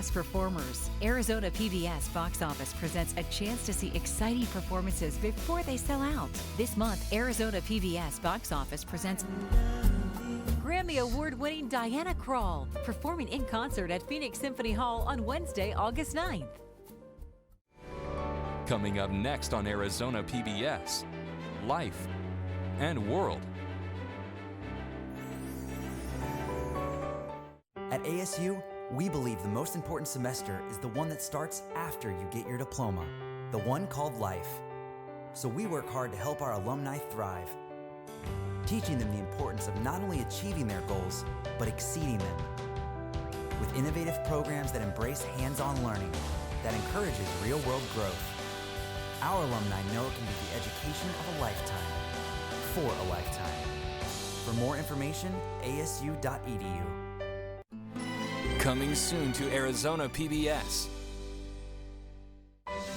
best performers. Arizona PBS box office presents a chance to see exciting performances before they sell out. This month, Arizona PBS box office presents Grammy Award-winning Diana Krall performing in concert at Phoenix Symphony Hall on Wednesday, August 9th. Coming up next on Arizona PBS, Life and World. At ASU, we believe the most important semester is the one that starts after you get your diploma, the one called Life. So we work hard to help our alumni thrive, teaching them the importance of not only achieving their goals, but exceeding them. With innovative programs that embrace hands-on learning, that encourages real-world growth. Our alumni know it can be the education of a lifetime, for a lifetime. For more information, asu.edu. Coming soon to Arizona PBS.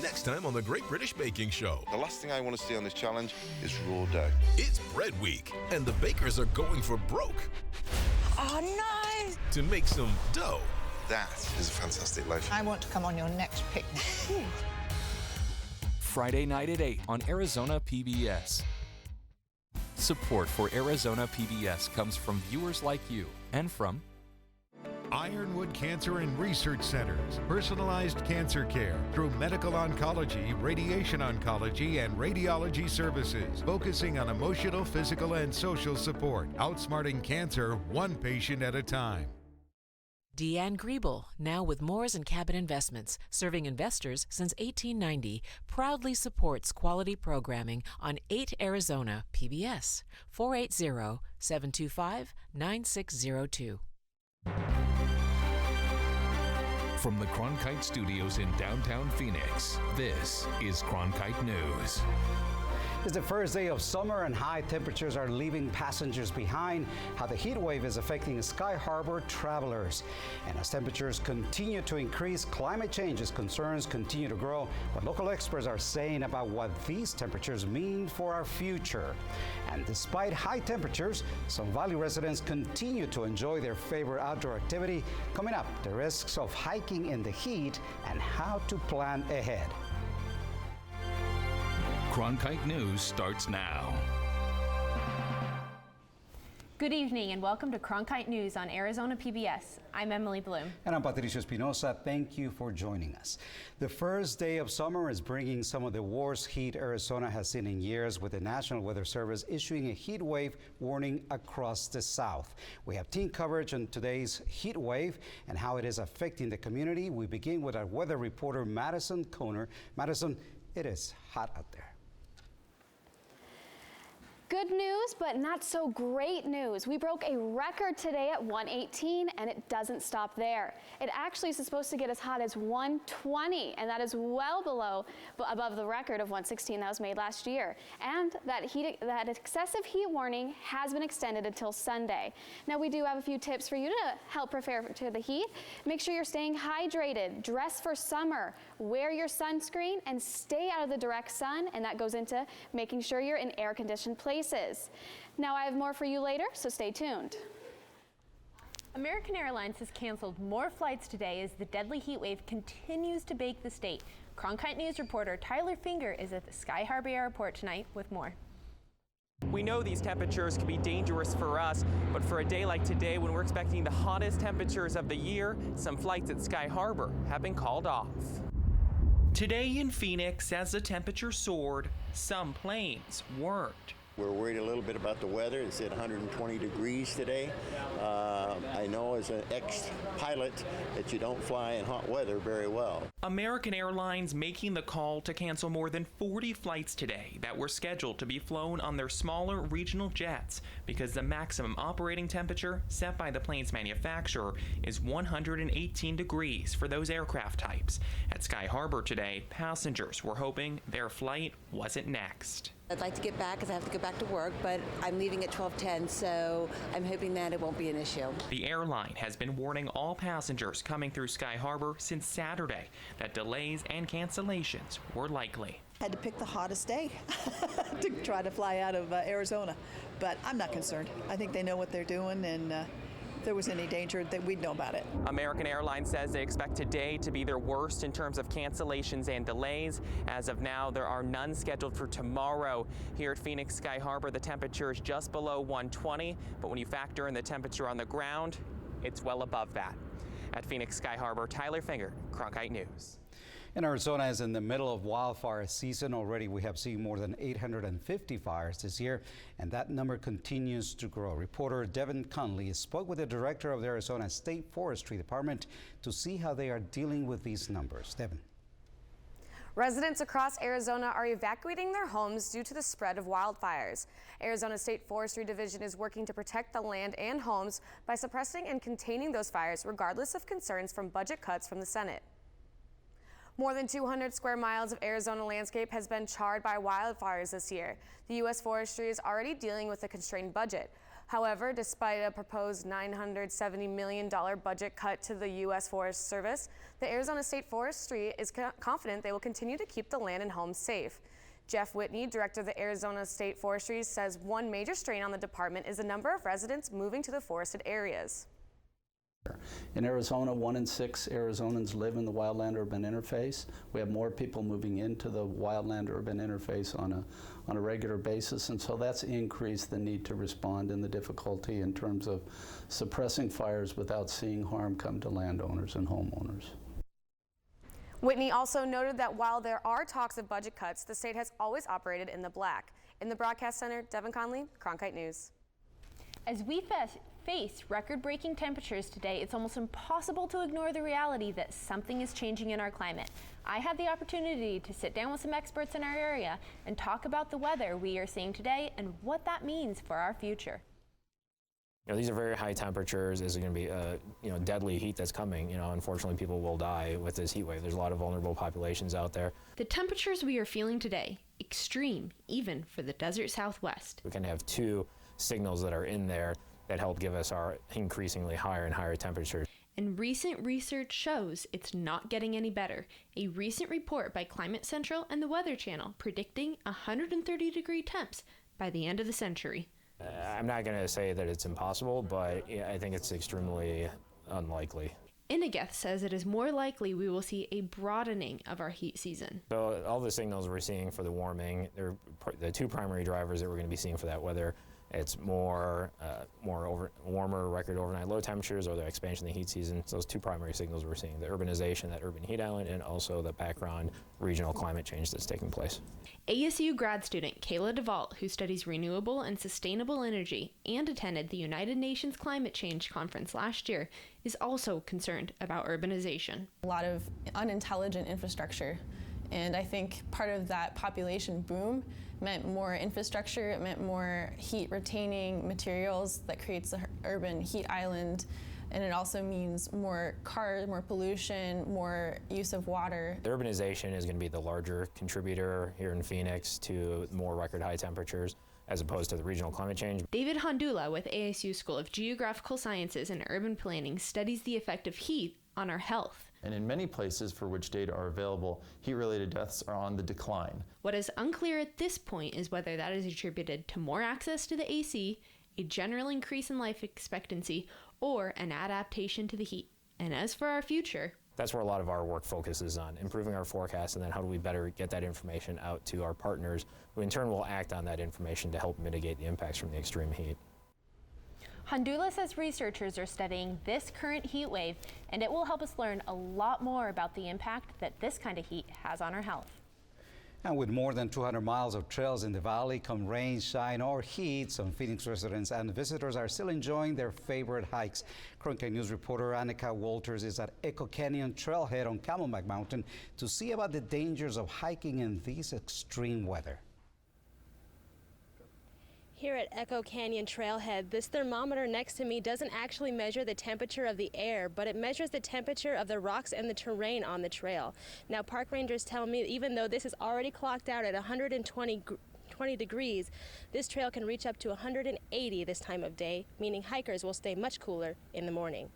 Next time on the Great British Baking Show. The last thing I want to see on this challenge is raw dough. It's bread week, and the bakers are going for broke. Oh, no! To make some dough. That is a fantastic loaf. I want to come on your next picnic. Friday night at 8 on Arizona PBS. Support for Arizona PBS comes from viewers like you and from Ironwood Cancer and Research Centers, personalized cancer care through medical oncology, radiation oncology, and radiology services, focusing on emotional, physical, and social support, outsmarting cancer one patient at a time. Deanne Griebel, now with Moores & Cabot Investments, serving investors since 1890, proudly supports quality programming on 8 Arizona PBS, 480-725-9602. From the Cronkite Studios in downtown Phoenix, this is Cronkite News. It's the first day of summer and high temperatures are leaving passengers behind. How the heat wave is affecting Sky Harbor travelers. And as temperatures continue to increase, climate change's concerns continue to grow. What local experts are saying about what these temperatures mean for our future. And despite high temperatures, some Valley residents continue to enjoy their favorite outdoor activity. Coming up, the risks of hiking in the heat and how to plan ahead. Cronkite News starts now. Good evening and welcome to Cronkite News on Arizona PBS. I'm Emily Bloom. And I'm Patricio Espinosa. Thank you for joining us. The first day of summer is bringing some of the worst heat Arizona has seen in years, with the National Weather Service issuing a heat wave warning across the South. We have team coverage on today's heat wave and how it is affecting the community. We begin with our weather reporter, Madison Koner. Madison, it is hot out there. Good news, but not so great news. We broke a record today at 118, and it doesn't stop there. It actually is supposed to get as hot as 120, and that is well above the record of 116 that was made last year. And that excessive heat warning has been extended until Sunday. Now, we do have a few tips for you to help prepare to the heat. Make sure you're staying hydrated, dress for summer, wear your sunscreen, and stay out of the direct sun, and that goes into making sure you're in air-conditioned places. Now, I have more for you later, so stay tuned. American Airlines has canceled more flights today as the deadly heat wave continues to bake the state. Cronkite News reporter Tyler Finger is at the Sky Harbor Airport tonight with more. We know these temperatures can be dangerous for us, but for a day like today, when we're expecting the hottest temperatures of the year, some flights at Sky Harbor have been called off. Today in Phoenix, as the temperature soared, some planes weren't. We're worried a little bit about the weather. It's at 120 degrees today. I know as an ex-pilot that you don't fly in hot weather very well. American Airlines making the call to cancel more than 40 flights today that were scheduled to be flown on their smaller regional jets because the maximum operating temperature set by the plane's manufacturer is 118 degrees for those aircraft types. At Sky Harbor today, passengers were hoping their flight wasn't next. I'd like to get back because I have to go back to work, but I'm leaving at 12:10, so I'm hoping that it won't be an issue. The airline has been warning all passengers coming through Sky Harbor since Saturday that delays and cancellations were likely. I had to pick the hottest day to try to fly out of Arizona, but I'm not concerned. I think they know what they're doing, and there was any danger, that we'd know about it. American Airlines says they expect today to be their worst in terms of cancellations and delays. As of now, there are none scheduled for tomorrow. Here at Phoenix Sky Harbor, the temperature is just below 120, but when you factor in the temperature on the ground, it's well above that. At Phoenix Sky Harbor, Tyler Finger, Cronkite News. And Arizona is in the middle of wildfire season. Already we have seen more than 850 fires this year, and that number continues to grow. Reporter Devin Conley spoke with the director of the Arizona State Forestry Department to see how they are dealing with these numbers. Devin. Residents across Arizona are evacuating their homes due to the spread of wildfires. Arizona State Forestry Division is working to protect the land and homes by suppressing and containing those fires, regardless of concerns from budget cuts from the Senate. More than 200 square miles of Arizona landscape has been charred by wildfires this year. The U.S. Forestry is already dealing with a constrained budget. However, despite a proposed $970 million budget cut to the U.S. Forest Service, the Arizona State Forestry is confident they will continue to keep the land and homes safe. Jeff Whitney, director of the Arizona State Forestry, says one major strain on the department is the number of residents moving to the forested areas. In Arizona, 1 in 6 Arizonans live in the wildland-urban interface. We have more people moving into the wildland-urban interface on a regular basis, and so that's increased the need to respond and the difficulty in terms of suppressing fires without seeing harm come to landowners and homeowners. Whitney also noted that while there are talks of budget cuts, the state has always operated in the black. In the broadcast center, Devin Conley, Cronkite News. As we face record-breaking temperatures today, it's almost impossible to ignore the reality that something is changing in our climate. I had the opportunity to sit down with some experts in our area and talk about the weather we are seeing today and what that means for our future. You know, these are very high temperatures. There's going to be deadly heat that's coming. Unfortunately, people will die with this heat wave. There's a lot of vulnerable populations out there. The temperatures we are feeling today, extreme, even for the desert Southwest. We can have 2 signals that are in there that help give us our increasingly higher and higher temperatures. And recent research shows it's not getting any better. A recent report by Climate Central and the Weather Channel predicting 130-degree temps by the end of the century. I'm not going to say that it's impossible, but I think it's extremely unlikely. Inigeth says it is more likely we will see a broadening of our heat season. So all the signals we're seeing for the warming, they're the 2 primary drivers that we're going to be seeing for that weather. It's warmer record overnight low temperatures, or the expansion of the heat season. So those 2 primary signals we're seeing: the urbanization, that urban heat island, and also the background regional climate change that's taking place. ASU grad student Kayla DeVault, who studies renewable and sustainable energy and attended the United Nations Climate Change Conference last year, is also concerned about urbanization. A lot of unintelligent infrastructure, and I think part of that population boom meant more infrastructure, it meant more heat-retaining materials that creates the urban heat island, and it also means more cars, more pollution, more use of water. The urbanization is going to be the larger contributor here in Phoenix to more record high temperatures, as opposed to the regional climate change. David Hondula with ASU School of Geographical Sciences and Urban Planning studies the effect of heat on our health. And in many places for which data are available, heat-related deaths are on the decline. What is unclear at this point is whether that is attributed to more access to the AC, a general increase in life expectancy, or an adaptation to the heat. And as for our future, that's where a lot of our work focuses on, improving our forecast, and then how do we better get that information out to our partners, who in turn will act on that information to help mitigate the impacts from the extreme heat. Hondula says researchers are studying this current heat wave, and it will help us learn a lot more about the impact that this kind of heat has on our health. And with more than 200 miles of trails in the valley, come rain, shine, or heat, some Phoenix residents and visitors are still enjoying their favorite hikes. Cronkite News reporter Annika Walters is at Echo Canyon Trailhead on Camelback Mountain to see about the dangers of hiking in this extreme weather. Here at Echo Canyon Trailhead, this thermometer next to me doesn't actually measure the temperature of the air, but it measures the temperature of the rocks and the terrain on the trail. Now, park rangers tell me even though this is already clocked out at 120 degrees, this trail can reach up to 180 this time of day, meaning hikers will stay much cooler in the morning.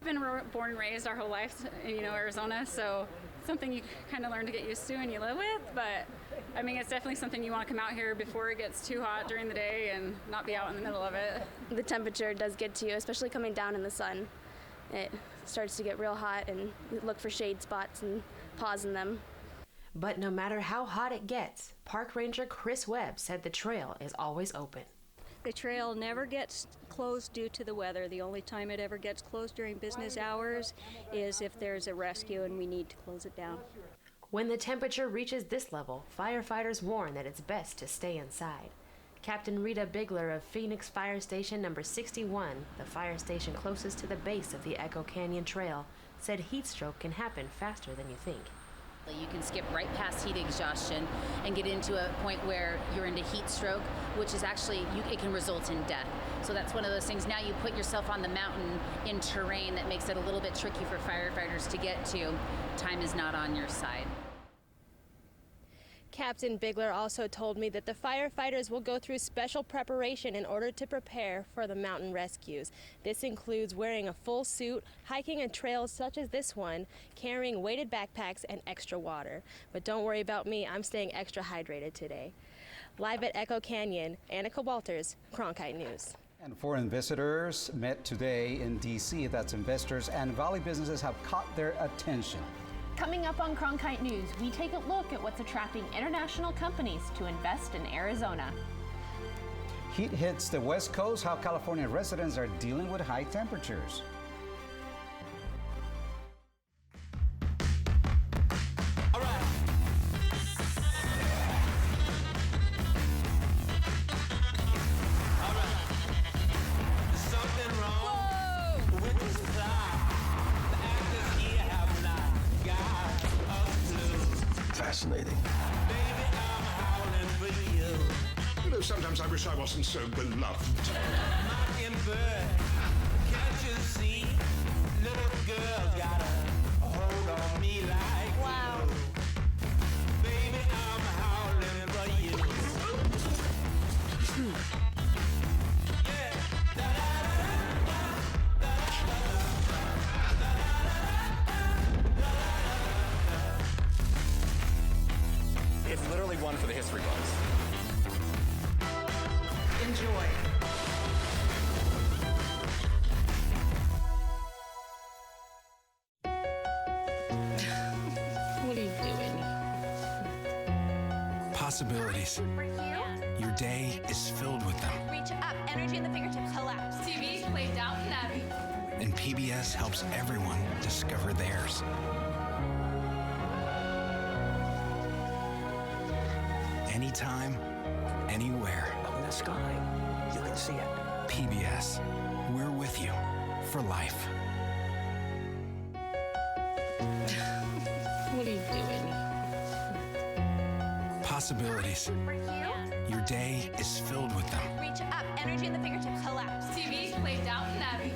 I've been born and raised our whole life, Arizona, so something you kind of learn to get used to and you live with, but I mean, it's definitely something you want to come out here before it gets too hot during the day and not be out in the middle of it. The temperature does get to you, especially coming down in the sun. It starts to get real hot, and you look for shade spots and pause in them. But no matter how hot it gets, Park Ranger Chris Webb said the trail is always open. The trail never gets closed due to the weather. The only time it ever gets closed during business hours is if there's a rescue and we need to close it down. When the temperature reaches this level, firefighters warn that it's best to stay inside. Captain Rita Bigler of Phoenix Fire Station number 61, the fire station closest to the base of the Echo Canyon Trail, said heat stroke can happen faster than you think. You can skip right past heat exhaustion and get into a point where you're into heat stroke, which is actually, it can result in death. So that's one of those things. Now you put yourself on the mountain in terrain that makes it a little bit tricky for firefighters to get to. Time is not on your side. Captain Bigler also told me that the firefighters will go through special preparation in order to prepare for the mountain rescues. This includes wearing a full suit, hiking a trail such as this one, carrying weighted backpacks, and extra water. But don't worry about me, I'm staying extra hydrated today. Live at Echo Canyon, Annika Walters, Cronkite News. And foreign visitors met today in D.C. That's investors and Valley businesses have caught their attention. Coming up on Cronkite News, we take a look at what's attracting international companies to invest in Arizona. Heat hits the West Coast, how California residents are dealing with high temperatures. Fascinating. You know, sometimes I wish I wasn't so beloved. Wow. Baby, I'm howling for you. It's literally one for the history books. Enjoy. What are you doing? Possibilities. Your day is filled with them. Reach up, energy in the fingertips, collapse. TV, play Downton Abbey. And PBS helps everyone discover theirs. Anytime, anywhere. Up in the sky, you can see it. PBS, we're with you for life. What are you doing? Possibilities. Your day is filled with them. Reach up, energy in the fingertips, collapse. TV, play Downton Abbey.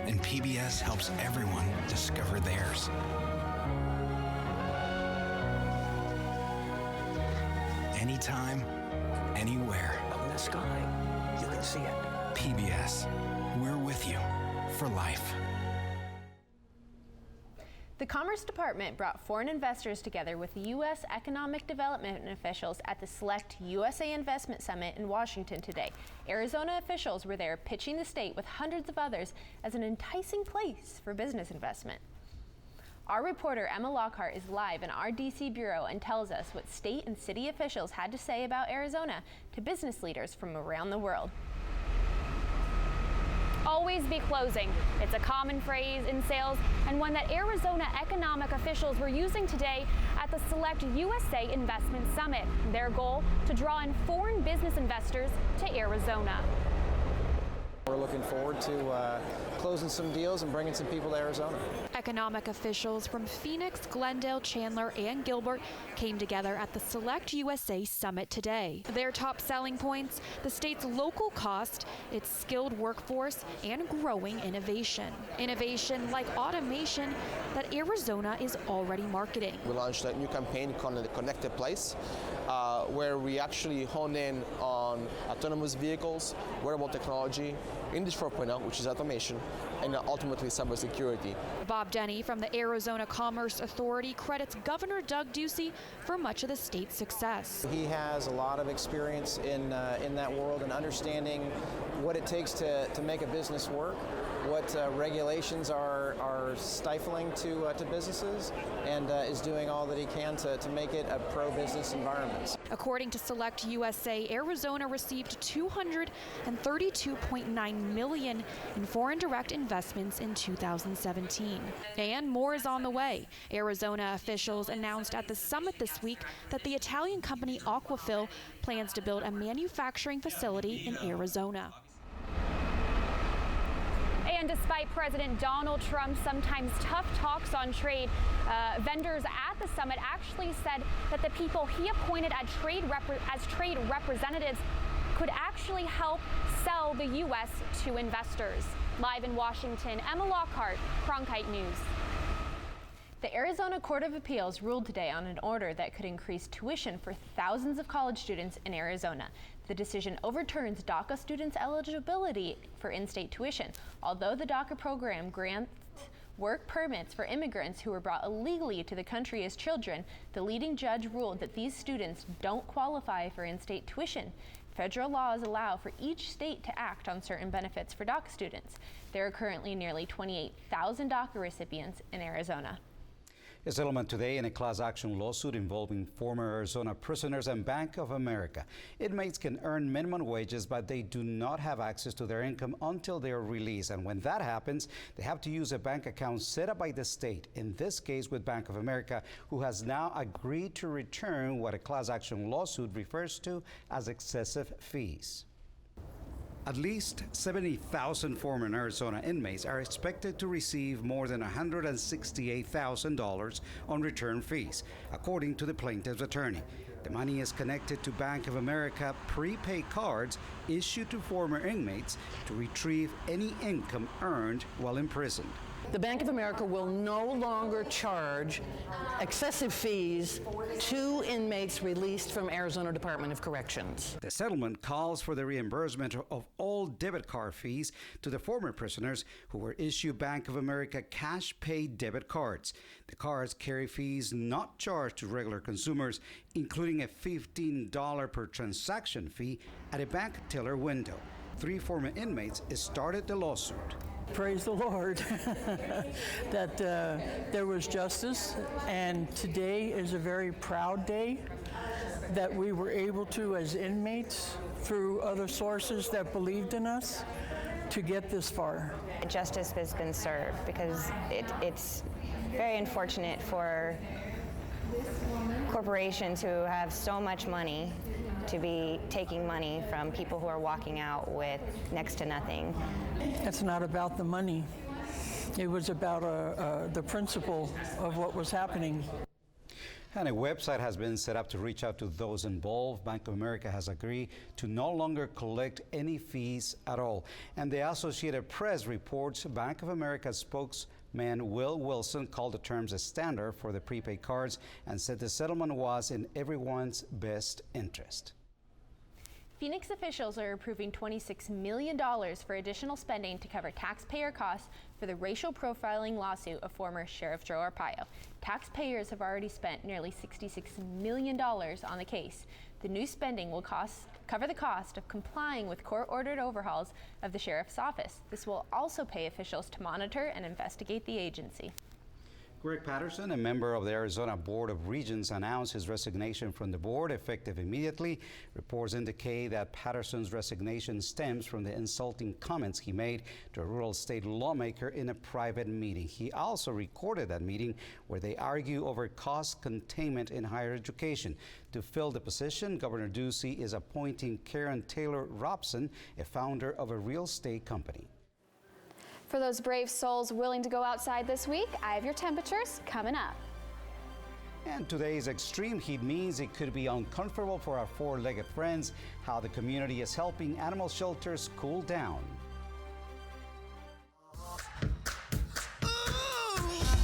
And PBS helps everyone discover theirs. Anytime, anywhere. Up in the sky, you can see it. PBS, we're with you for life. The Commerce Department brought foreign investors together with U.S. economic development officials at the Select USA Investment Summit in Washington today. Arizona officials were there pitching the state with hundreds of others as an enticing place for business investment. Our reporter Emma Lockhart is live in our D.C. bureau and tells us what state and city officials had to say about Arizona to business leaders from around the world. Always be closing. It's a common phrase in sales and one that Arizona economic officials were using today at the Select USA Investment Summit. Their goal, to draw in foreign business investors to Arizona. We're looking forward to closing some deals and bringing some people to Arizona. Economic officials from Phoenix, Glendale, Chandler, and Gilbert came together at the Select USA Summit today. Their top selling points, the state's local cost, its skilled workforce, and growing innovation. Innovation like automation that Arizona is already marketing. We launched a new campaign called The Connected Place, where we actually hone in on autonomous vehicles, wearable technology, Industry 4.0, which is automation, and ultimately cybersecurity. Bob Denny from the Arizona Commerce Authority credits Governor Doug Ducey for much of the state's success. He has a lot of experience in that world and understanding what it takes to make a business work, what regulations are stifling to businesses, and is doing all that he can to make it a pro-business environment. According to Select USA, Arizona received $232.9 million in foreign direct investments in 2017. And more is on the way. Arizona officials announced at the summit this week that the Italian company Aquafil plans to build a manufacturing facility in Arizona. And despite President Donald Trump's sometimes tough talks on trade, vendors at the summit actually said that the people he appointed as trade representatives could actually help sell the U.S. to investors. Live in Washington, Emma Lockhart, Cronkite News. The Arizona Court of Appeals ruled today on an order that could increase tuition for thousands of college students in Arizona. The decision overturns DACA students' eligibility for in-state tuition. Although the DACA program grants work permits for immigrants who were brought illegally to the country as children, the leading judge ruled that these students don't qualify for in-state tuition. Federal laws allow for each state to act on certain benefits for DACA students. There are currently nearly 28,000 DACA recipients in Arizona. A settlement today in a class action lawsuit involving former Arizona prisoners and Bank of America. Inmates can earn minimum wages, but they do not have access to their income until they are released. And when that happens, they have to use a bank account set up by the state, in this case with Bank of America, who has now agreed to return what a class action lawsuit refers to as excessive fees. At least 70,000 former Arizona inmates are expected to receive more than $168,000 on return fees, according to the plaintiff's attorney. The money is connected to Bank of America prepaid cards issued to former inmates to retrieve any income earned while imprisoned. The Bank of America will no longer charge excessive fees to inmates released from Arizona Department of Corrections. The settlement calls for the reimbursement of all debit card fees to the former prisoners who were issued Bank of America cash-paid debit cards. The cards carry fees not charged to regular consumers, including a $15 per transaction fee at a bank teller window. 3 former inmates started the lawsuit. Praise the Lord that there was justice, and today is a very proud day that we were able to, as inmates, through other sources that believed in us, to get this far. Justice has been served, because it's very unfortunate for corporations who have so much money to be taking money from people who are walking out with next to nothing. It's not about the money. It was about the principle of what was happening. And a website has been set up to reach out to those involved. Bank of America has agreed to no longer collect any fees at all. And the Associated Press reports Bank of America spokesman Will Wilson called the terms a standard for the prepaid cards and said the settlement was in everyone's best interest. Phoenix officials are approving $26 million for additional spending to cover taxpayer costs for the racial profiling lawsuit of former Sheriff Joe Arpaio. Taxpayers have already spent nearly $66 million on the case. The new spending will cover the cost of complying with court-ordered overhauls of the sheriff's office. This will also pay officials to monitor and investigate the agency. Greg Patterson, a member of the Arizona Board of Regents, announced his resignation from the board effective immediately. Reports indicate that Patterson's resignation stems from the insulting comments he made to a rural state lawmaker in a private meeting. He also recorded that meeting where they argue over cost containment in higher education. To fill the position, Governor Ducey is appointing Karen Taylor Robson, a founder of a real estate company. For those brave souls willing to go outside this week, I have your temperatures coming up. And today's extreme heat means it could be uncomfortable for our four-legged friends. How the community is helping animal shelters cool down. I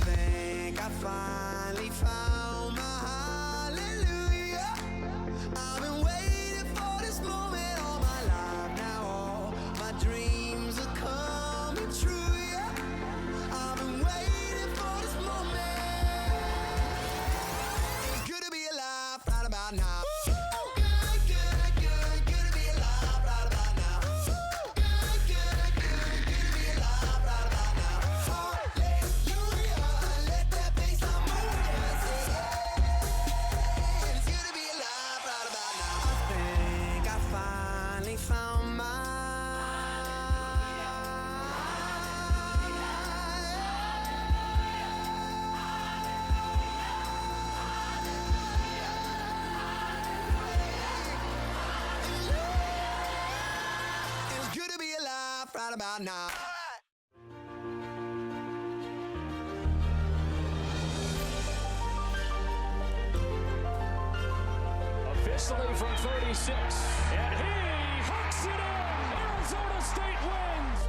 think I finally found my hallelujah. I've been waiting for this moment all my life now. All my dreams are coming true. about now. Good, good, good, good to be alive right about now. Good, good, good, good to be alive right about now. Hallelujah, let that bass line move. Yeah, it's good to be alive right about now. I think I finally found my. Right about now. Officially from 36, and he hooks it in. Arizona State wins.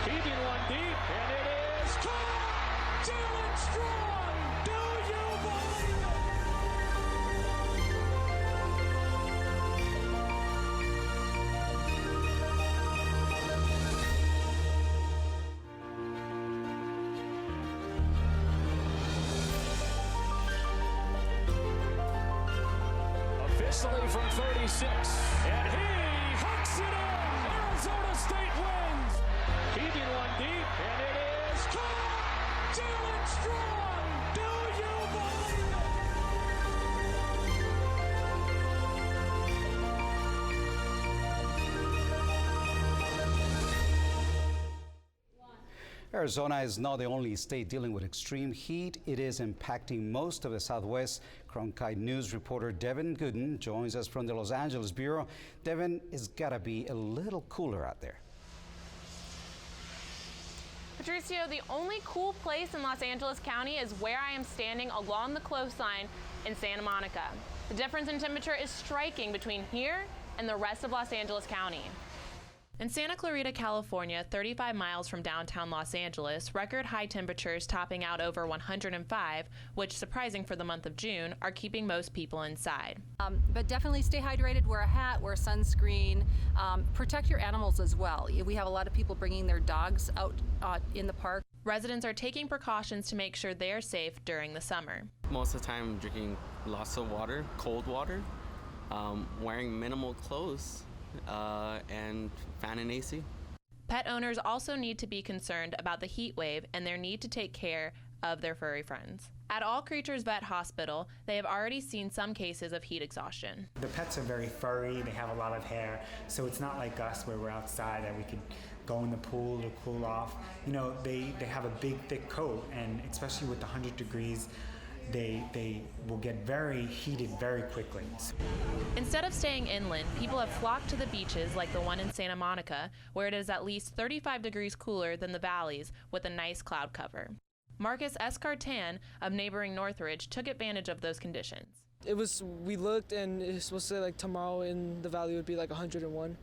Keeping one deep, and it is caught. Jalen Strong. Do you believe it? Officially from 36, and he hooks it in. Arizona State wins. Keeping one deep, and it is caught. Jalen Strong. Do you believe it? Arizona is not the only state dealing with extreme heat. It is impacting most of the Southwest. Cronkite News reporter Devin Gooden joins us from the Los Angeles Bureau. Devin, it's got to be a little cooler out there. Patricio, the only cool place in Los Angeles County is where I am standing along the coastline in Santa Monica. The difference in temperature is striking between here and the rest of Los Angeles County. In Santa Clarita, California, 35 miles from downtown Los Angeles, record high temperatures topping out over 105, which, surprising for the month of June, are keeping most people inside. But definitely stay hydrated, wear a hat, wear sunscreen, protect your animals as well. We have a lot of people bringing their dogs out in the park. Residents are taking precautions to make sure they are safe during the summer. Most of the time, I'm drinking lots of water, cold water, wearing minimal clothes, and fan and AC. Pet owners also need to be concerned about the heat wave and their need to take care of their furry friends. At All Creatures Vet Hospital, they have already seen some cases of heat exhaustion. The pets are very furry, they have a lot of hair, so it's not like us where we're outside and we could go in the pool to cool off. You know, they have a big, thick coat, and especially with the 100 degrees, they will get very heated very quickly. Instead of staying inland, people have flocked to the beaches like the one in Santa Monica, where it is at least 35 degrees cooler than the valleys with a nice cloud cover. Marcus Escartan of neighboring Northridge took advantage of those conditions. We looked, and it was supposed to say like tomorrow in the valley would be like 101.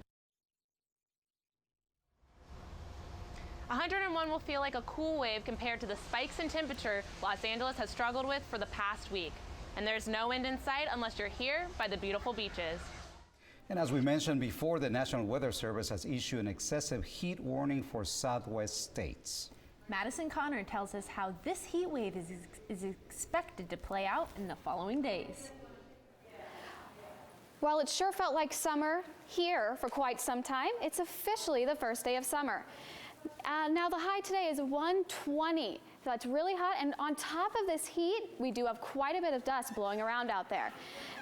101 will feel like a cool wave compared to the spikes in temperature Los Angeles has struggled with for the past week. And there's no end in sight unless you're here by the beautiful beaches. And as we mentioned before, the National Weather Service has issued an excessive heat warning for Southwest states. Madison Connor tells us how this heat wave is expected to play out in the following days. Well, it sure felt like summer here for quite some time. It's officially the first day of summer. Now the high today is 120. So that's really hot, and on top of this heat, we do have quite a bit of dust blowing around out there.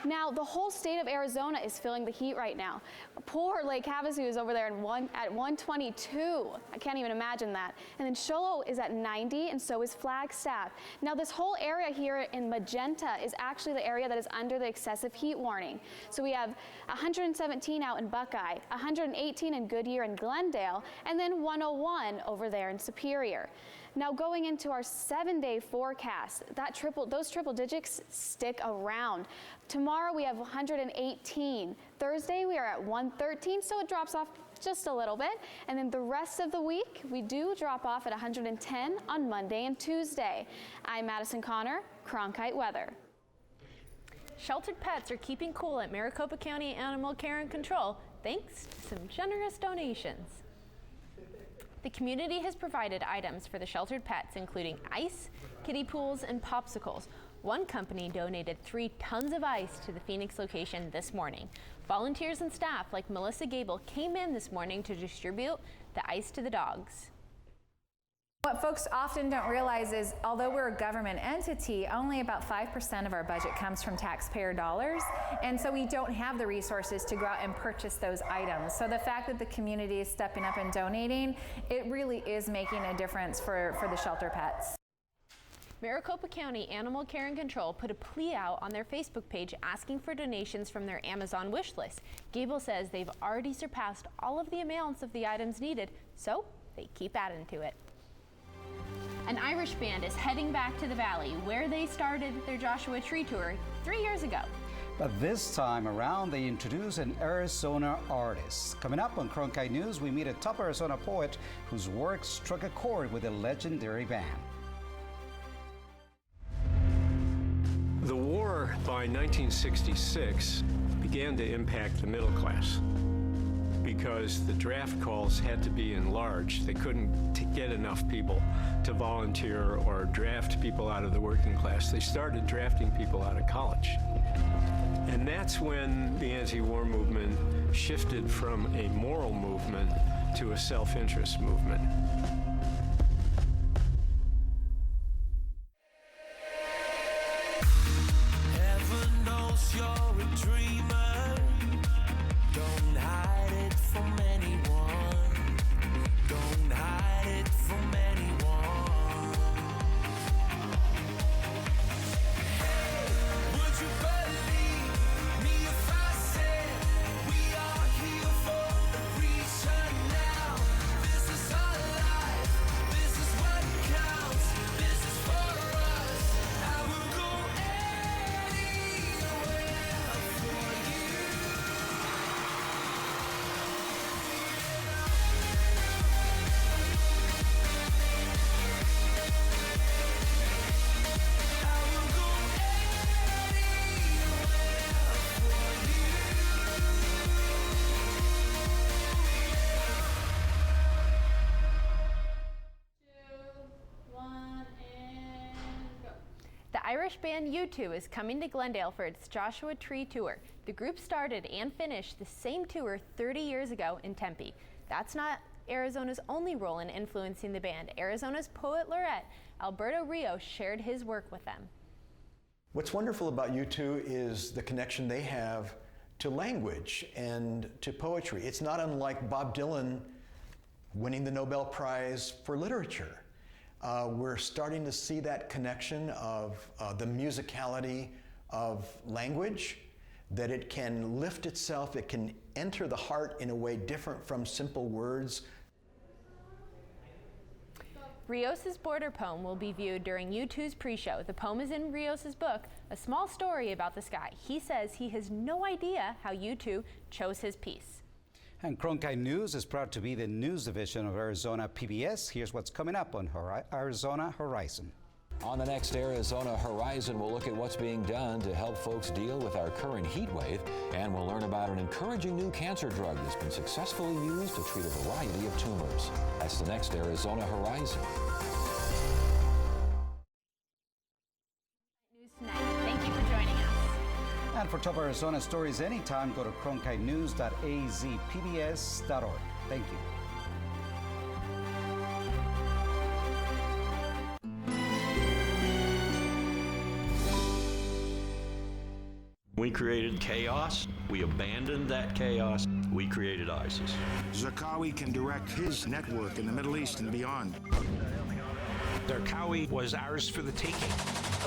Now, the whole state of Arizona is feeling the heat right now. Poor Lake Havasu is over there at 122. I can't even imagine that. And then Shoalo is at 90, and so is Flagstaff. Now, this whole area here in magenta is actually the area that is under the excessive heat warning. So we have 117 out in Buckeye, 118 in Goodyear and Glendale, and then 101 over there in Superior. Now going into our 7-day forecast, those triple digits stick around. Tomorrow we have 118. Thursday we are at 113, so it drops off just a little bit. And then the rest of the week, we do drop off at 110 on Monday and Tuesday. I'm Madison Connor, Cronkite Weather. Sheltered pets are keeping cool at Maricopa County Animal Care and Control thanks to some generous donations. The community has provided items for the sheltered pets, including ice, kiddie pools, and popsicles. One company donated 3 tons of ice to the Phoenix location this morning. Volunteers and staff like Melissa Gable came in this morning to distribute the ice to the dogs. What folks often don't realize is, although we're a government entity, only about 5% of our budget comes from taxpayer dollars, and so we don't have the resources to go out and purchase those items. So the fact that the community is stepping up and donating, it really is making a difference for the shelter pets. Maricopa County Animal Care and Control put a plea out on their Facebook page asking for donations from their Amazon wish list. Gable says they've already surpassed all of the amounts of the items needed, so they keep adding to it. An Irish band is heading back to the Valley, where they started their Joshua Tree Tour 3 years ago. But this time around, they introduce an Arizona artist. Coming up on Cronkite News, we meet a top Arizona poet whose work struck a chord with a legendary band. The war by 1966 began to impact the middle class, because the draft calls had to be enlarged. They couldn't get enough people to volunteer or draft people out of the working class. They started drafting people out of college. And that's when the anti-war movement shifted from a moral movement to a self-interest movement. Heaven knows you're a dreamer. Don't hide it from anyone. Don't hide it from anyone. Hey, would you believe me if I said we are here for a reason now? This is our life. This is what counts. This is for us. I will go anywhere for you. The Irish band U2 is coming to Glendale for its Joshua Tree Tour. The group started and finished the same tour 30 years ago in Tempe. That's not Arizona's only role in influencing the band. Arizona's poet laureate, Alberto Rios, shared his work with them. What's wonderful about U2 is the connection they have to language and to poetry. It's not unlike Bob Dylan winning the Nobel Prize for Literature. We're starting to see that connection of the musicality of language, that it can lift itself, it can enter the heart in a way different from simple words. Rios's border poem will be viewed during U2's pre-show. The poem is in Rios's book, A Small Story About the Sky. He says he has no idea how U2 chose his piece. And Cronkite News is proud to be the news division of Arizona PBS. Here's what's coming up on Arizona Horizon. On the next Arizona Horizon, we'll look at what's being done to help folks deal with our current heat wave, and we'll learn about an encouraging new cancer drug that's been successfully used to treat a variety of tumors. That's the next Arizona Horizon. News tonight. Thank you for joining us. And for top Arizona stories anytime, go to cronkitenews.azpbs.org. Thank you. We created chaos. We abandoned that chaos. We created ISIS. Zarqawi can direct his network in the Middle East and beyond. Zarqawi was ours for the taking.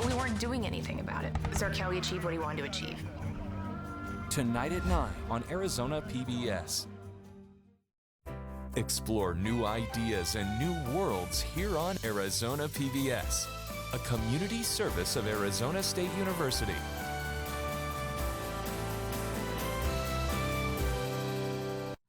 We weren't doing anything about it. Zarqawi achieved what he wanted to achieve. Tonight at 9 on Arizona PBS. Explore new ideas and new worlds here on Arizona PBS, a community service of Arizona State University.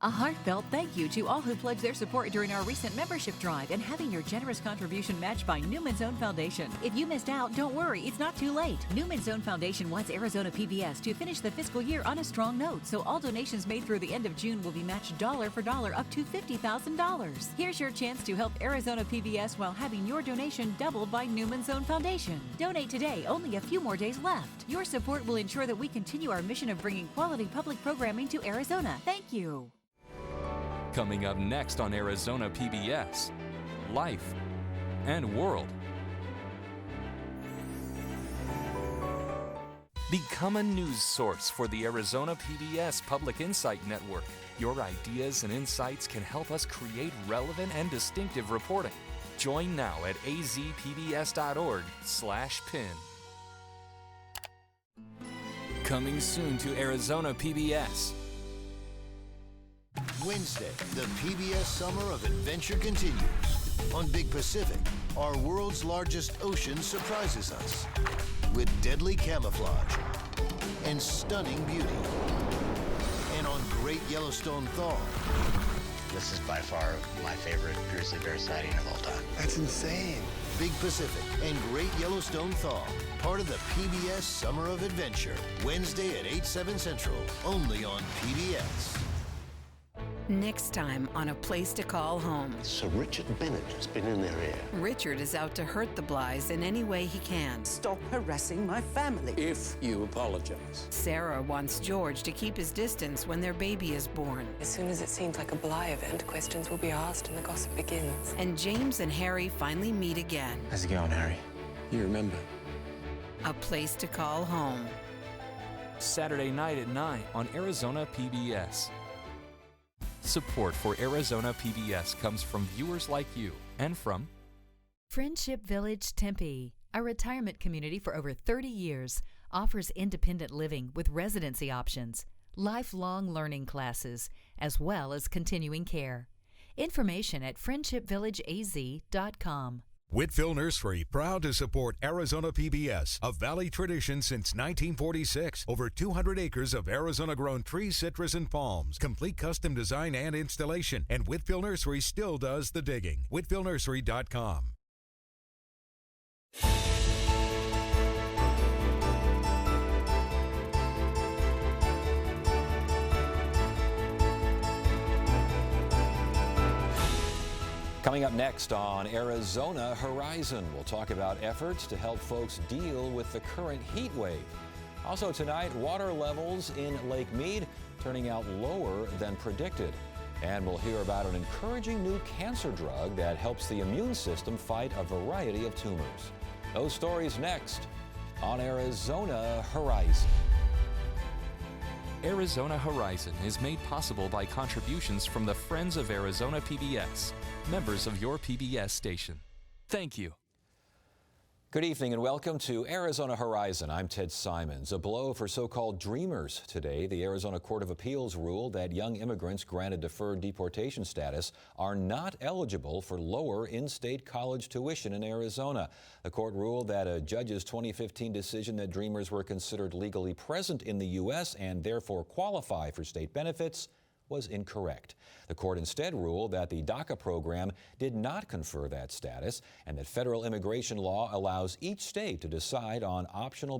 A heartfelt thank you to all who pledged their support during our recent membership drive and having your generous contribution matched by Newman's Own Foundation. If you missed out, don't worry, it's not too late. Newman's Own Foundation wants Arizona PBS to finish the fiscal year on a strong note, so all donations made through the end of June will be matched dollar for dollar up to $50,000. Here's your chance to help Arizona PBS while having your donation doubled by Newman's Own Foundation. Donate today, only a few more days left. Your support will ensure that we continue our mission of bringing quality public programming to Arizona. Thank you. Coming up next on Arizona PBS, Life and World. Become a news source for the Arizona PBS Public Insight Network. Your ideas and insights can help us create relevant and distinctive reporting. Join now at azpbs.org/pin. Coming soon to Arizona PBS. Wednesday, the PBS Summer of Adventure continues. On Big Pacific, our world's largest ocean surprises us with deadly camouflage and stunning beauty. And on Great Yellowstone Thaw, this is by far my favorite grizzly bear sighting of all time. That's insane. Big Pacific and Great Yellowstone Thaw, part of the PBS Summer of Adventure. Wednesday at 8/7 Central, only on PBS. Next time on A Place to Call Home. So Richard Bennett has been in their ear. Richard is out to hurt the Blighs in any way he can. Stop harassing my family. If you apologize. Sarah wants George to keep his distance when their baby is born. As soon as it seems like a Bligh event, questions will be asked and the gossip begins. And James and Harry finally meet again. How's it going, Harry? You remember? A Place to Call Home. Saturday night at 9 on Arizona PBS. Support for Arizona PBS comes from viewers like you and from Friendship Village Tempe, a retirement community for over 30 years, offers independent living with residency options, lifelong learning classes, as well as continuing care. Information at friendshipvillageaz.com. Whitfill Nursery, proud to support Arizona PBS, a Valley tradition since 1946. Over 200 acres of Arizona-grown trees, citrus, and palms. Complete custom design and installation. And Whitfill Nursery still does the digging. WhitfillNursery.com. Coming up next on Arizona Horizon, we'll talk about efforts to help folks deal with the current heat wave. Also tonight, water levels in Lake Mead turning out lower than predicted. And we'll hear about an encouraging new cancer drug that helps the immune system fight a variety of tumors. Those stories next on Arizona Horizon. Arizona Horizon is made possible by contributions from the Friends of Arizona PBS, members of your PBS station. Thank you. Good evening and welcome to Arizona Horizon. I'm Ted Simons. A blow for so-called dreamers today. The Arizona Court of Appeals ruled that young immigrants granted deferred deportation status are not eligible for lower in-state college tuition in Arizona. The court ruled that a judge's 2015 decision that dreamers were considered legally present in the U.S. and therefore qualify for state benefits was incorrect. The court instead ruled that the DACA program did not confer that status and that federal immigration law allows each state to decide on optional